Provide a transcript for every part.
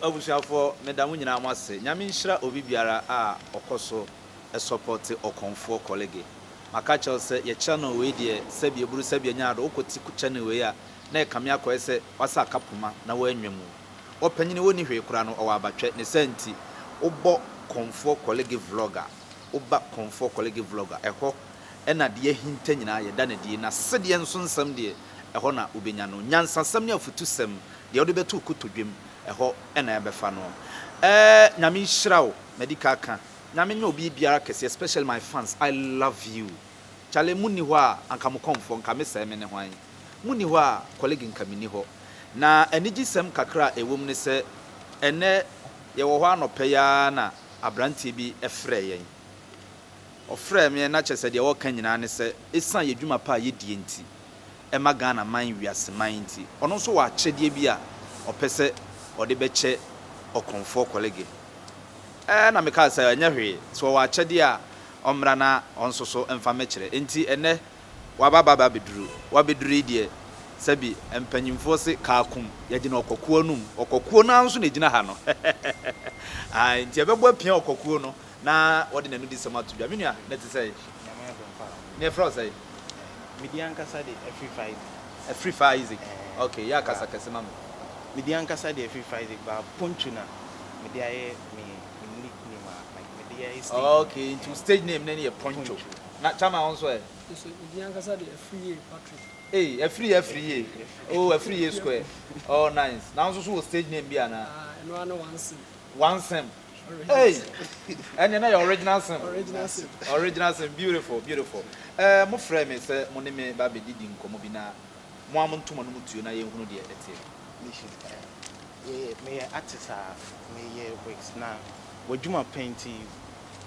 abusuafo medamu nyina amase nyame nhyira obi biara a okoso e support Komfo colleague maka chelse ye channel we de sabi eburu sabi nyaado okoti channel we a na e kame akoyese wasa kapuma na wanwemu opanyini woni hwe kura no owa abatwe ne santi obo Komfo colleague vlogger oba Komfo colleague vlogger eho ena de hinta nyina ye da na die na sede nso nsam de eho na obenya no nyansasam ne afutusam de ode betu kotodwem eho ena ebefa no nyame nhyirawo medical kan nyame nya obi biara kese especially my fans I love you chale muni ho a anka mo Komfo nka me se me ne hwan muni ho a colleague nka mini ho na enigisem kakra ewom ne se ene ye wo ho anope ya na abrantie bi efre yen ofre me na chese de wo kan nyina ne se esan yedwuma pa ye die nti ema Ghana man wiase man nti ono so wa chede bi a opese ode beche Komfo colleague na me ka say anya hwe so wa chede a omra na onso so emfa mekire enti ene wababa beduru wabeduru die sabi empanyimfo se kaakum yagina okokuo num okokuo na nso na gina ha no enti ebebo apia okokuo no na wode nanu di samato bia menua na ti say ne fro say Midian kasa de free fire easy okay ya kasa kasa mam Midian kasa de free fire ba ponchuna media ye me nickname like media is okay into stage name na ne poncho na chama onso Midian kasa de free Patrick. Hey, a free year. Oh, a free year square. Oh, nice. Now, so stage name be ana. No, one sim. One sim. Hey, and you know your original sim. Original sim. Beautiful, beautiful. Mo frame me say mo ne me ba be didi nkomo bi na mo amonto mo no mutuo na ye hunu de etie. Me artist me ye works na wodwuma painting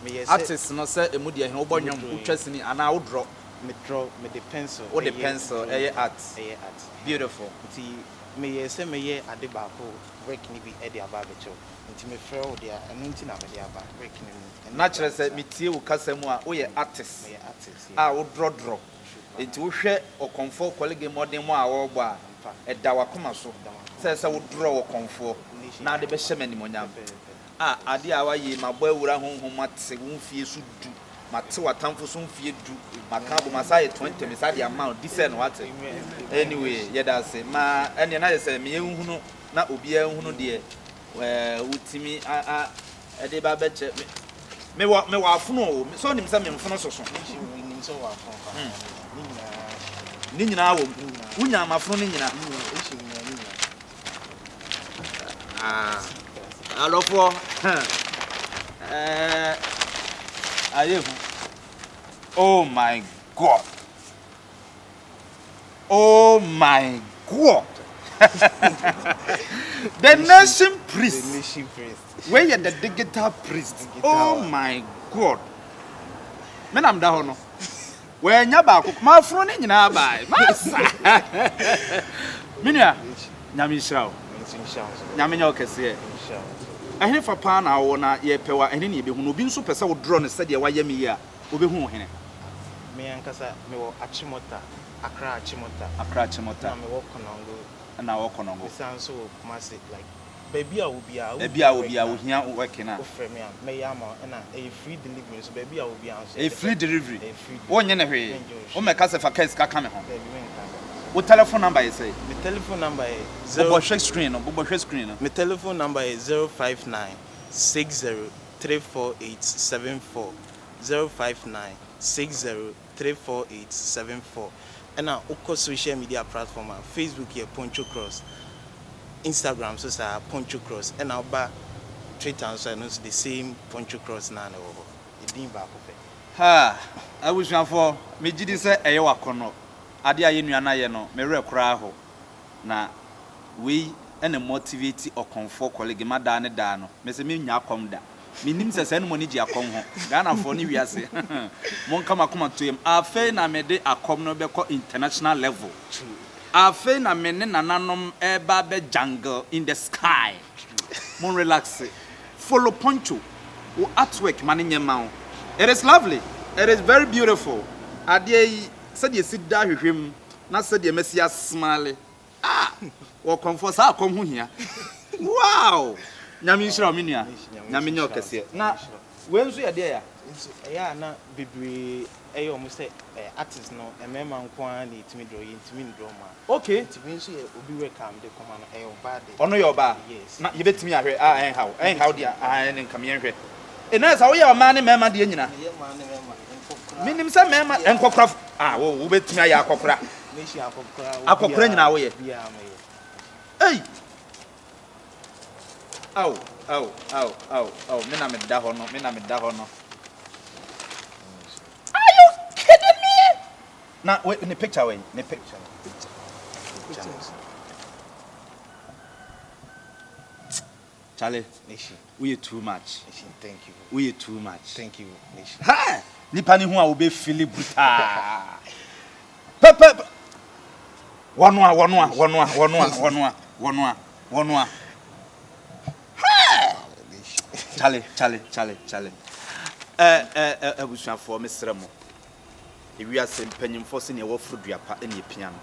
me ye artist no say emu de he wo bonwom utwasini ana wo draw me draw me the pencil or the pencil art beautiful nti me ye say me ye ade ba ko work ni bi e de aba be cho nti me frɛ wo de anu nti na me de aba work ni natural say me tie wo kasam a wo ye artist me ye artist wo draw nti wo hwɛ Komfo colleague modern mo a wo bɔ a ɛda wakoma so sɛ wo draw Komfo na de be hyɛ mani monyam ade a wa ye mabɔ awura honhom ate wo fie so du mate watamfo so mfie du makabo masaye 20 misade amount decent what anyway yeda say ma ene na say me ehunu na obi ehunu de wutimi ede ba beche me wa afono so nim say me mfono so nim so wa afono ni nyina wo unya amafono ni nyina alofo oh my God. Oh my God. The nation priest. Where you the digital priest? Oh my God. Men am da hono. Where nya ba ko ma fro ni nyina ba. Masa. Minia. Nyame nhyira. Nyame nya okese. Ahene fa pa na wo na ye pewa ahene ne be hu no bi nso pese wo draw ne sede wa yami ya obehu hene me ankasa me wo achimota akra achimota na me wo konongo na wo konongo bisanso kuma say like baby a wo bia wo hia wo work na wo frɛ me am me yama na e free delivery so baby a wo bia so e free delivery wo nye ne hwe wo me kasa fa case ka me ho wo telephone number is say my telephone number is 0 screen no my telephone number is 059 60 34874 059 60 34874 and now of social media platform Facebook here Poncho Cross, Instagram so say Poncho Cross, and now ba Twitter so know the same Poncho Cross na no e din ba ko fe ha abusuafo me gidi se eye wakono ade aye nuana ye no me rekora ho na we ene motivate Komfo colleague mada ne da no me se me nya akom da minim se se no moni gi akom ho Ghana fo ni wiase mon kama koma to yem afa na me de akom no be ko international level afa na me ne nananom eba be jungle in the sky mon relax follow Poncho o artwork mane nyema it is lovely, it is very beautiful ade said you sit down with him na said you messiah smile wo Komfo sa akom ho hia wow nyame nhyira me nua nyame nyɛ okese na we nso yɛ de ya ya na bebre ɛyɛ ɔmo sɛ artist no ɛmɛma nko a na etimi draw yi etimi draw ma okay etimi nso yɛ obi welcome de kɔma no ɛyɛ ɔba de ɔno yɛ ɔba yes na yɛbɛtumi ahwɛ a ɛnhaw dia ne nkam yɛnhwɛ ɛna sɛ woyɛ ɔma ne mɛma de nyina yɛ ma ne mɛma minim sɛ mɛma nkɔkora wo wobɛtumi ayɛ akɔkora meshi akɔkora nyina woyɛ bia ma yɛ ei au me na me da hɔ no are you kidding me na wait in the picture way in the picture Charlie meshi we too much meshi thank you we too much thank you meshi ha nipa ni ho a wo be feel brutal pep wono a Charlie. Abusuafo mesrɛ mo. Ewi ase mpanyimfo se ne wo fruduapa ene epia no.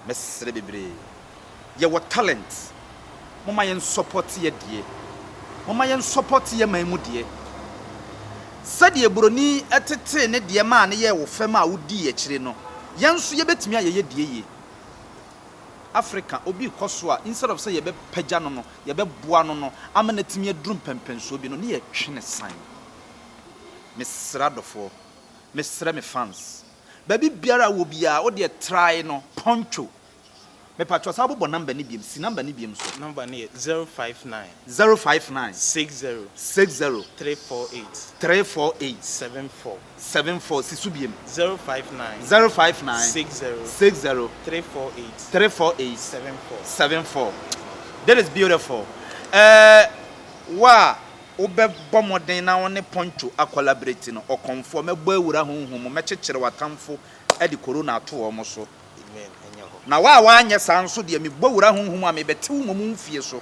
Mesrɛ bebre. Ye wo talent. Moma yen support ye die. Moma yen support ye manmu die. Sade ebroni etete ne die ma ne ye wo fam a wodi ye kire no. Yenso ye betimi aye ye die ye. Africa obi koso a instead of say ye be pagya no ye be boa no amanatimi adrum pempenso bi no ne ye twene san mesra dofo mesra me fans baby biara wo bia wo de try no poncho me patcho sa bo number ni biem si number ni biem so number ne 059 60 348 74 si su biem 059 60 348 74 that is beautiful wa obebbo moden na woni poncho collaborate no o Komfo mebo awura honhom me kekere watamfo e di corona to wo mo so amen enyo na wa anya sanso de me bo awura honhom a me bete wo mum fie so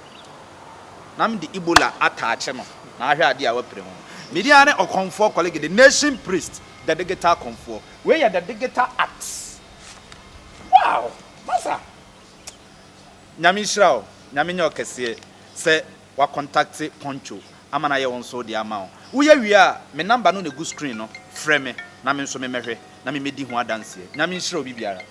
na me di Ebola ataache no na ahwe ade a wapre ho media ne o Komfo colleague the nation priest the digital Komfo we are the digital acts wow masa nyame nhyira o nyame nya okese se wa contact poncho amana ye won so de ama o wo ya wi a me number no na go screen no frɛ me na me nso me mehwe na me medi ho adanse nyame nhyira obi biara